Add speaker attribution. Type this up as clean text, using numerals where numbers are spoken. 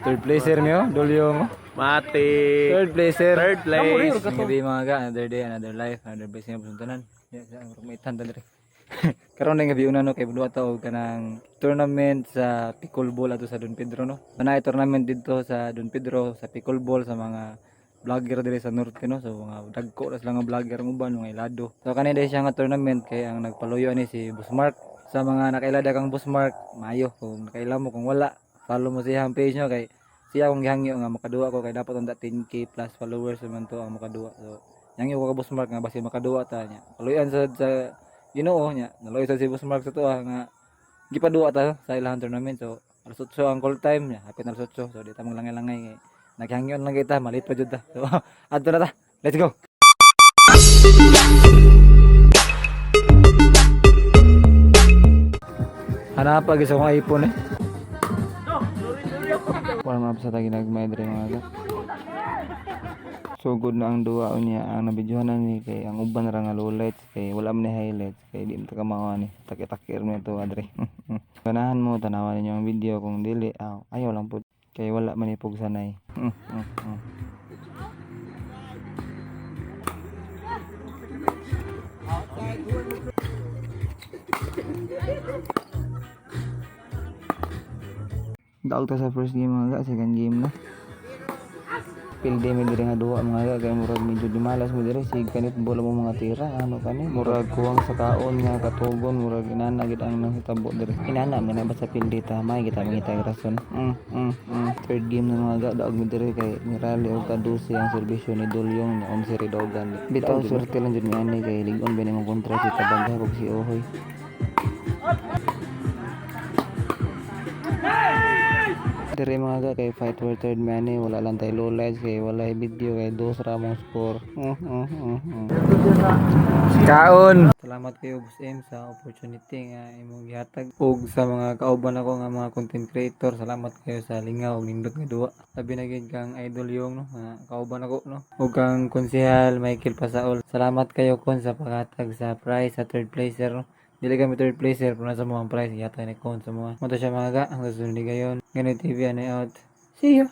Speaker 1: Third placer niyo, Dulyong.
Speaker 2: Mati.
Speaker 1: Third placer.
Speaker 2: Third place.
Speaker 1: Gabi mga ga, another day, another life, another place nga pusuntanan. Ya, sa may tanda dire. Karon na gabi una no kay buduha ta og kanang tournament sa pickleball ato sa Don Pedro no. Manay tournament dito sa Don Pedro sa pickleball sa mga vlogger dire sa norte no. So mga dagko ra sila nga vlogger ng uban mga ilado. So kanina siya nga tournament kay ang nagpaluyo ni si Boss Mark. Sa mga nakailada kang Boss Mark, maayo kung nakaila mo kung wala, follow mo siya ang page nyo kay siya akong gihangyo nga makaduwa ko kay dapat onda 10k plus followers naman to ang makaduwa. So hangyo ko ka Boss Mark nga basi makaduwa ta nya. Paluyan sa Ginoo nya. Naloy sa si Boss Mark sa to nga gipaduwa ta sa ilang tournament. So alas 8 ang call time nya, hapit na alas 8. So di ta maglangay-langay kay naghangyon lang kita, malit pa jud ta. So adto na ta. Let's go. Hanap pag isang iPhone eh. Warm up sa tagi nagmay dire mga ga. So good na ang duwa niya ang nabidyohan na ni kay ang uban ra nga lowlights kay wala man ni highlights kay di mo ta kamao ni takir mo to adre. Ganahan mo tanawan ninyo ang video kung dili ayaw lang pud kay wala man ni pug sanay. Daog ta sa first game mga ga, second game na. Pilde mi dire nga duwa mga ga, kay murag medyo dimalas mo dire sig kanit bola mo mga tira, ano kani, murag kuwang sa kaon nga katugon, murag inana gid ang nahitabo dire. Inana man ba sa pilde ta, may kita mangita rason. Third game na mga ga, daog mi dire kay nirali og kadusi ang serbisyo ni Dulyong ni si Ridogan. Bitaw swerte lang jud ni ani kay ligon ba ni mong kontra si Tabangga kog si Ohoy. Dire mga ga kay fight for third man eh, wala lang tayo low lights kay wala video kay dos ra mong score. Kaon. Salamat kayo Boss M sa opportunity nga imong gihatag ug sa mga kauban ako nga mga content creator. Salamat kayo sa lingaw ug nindot nga duwa. Sabi na gid kang idol yung no, kauban ako no. Ug kang konsehal Michael Pasaol. Salamat kayo kon sa paghatag sa prize sa third placer no. Dili kami third placer pero nasa mga prize yata ni kon sa mga. Mo to siya mga ga, ang susunod gayon. Ganito TV ano out. See you.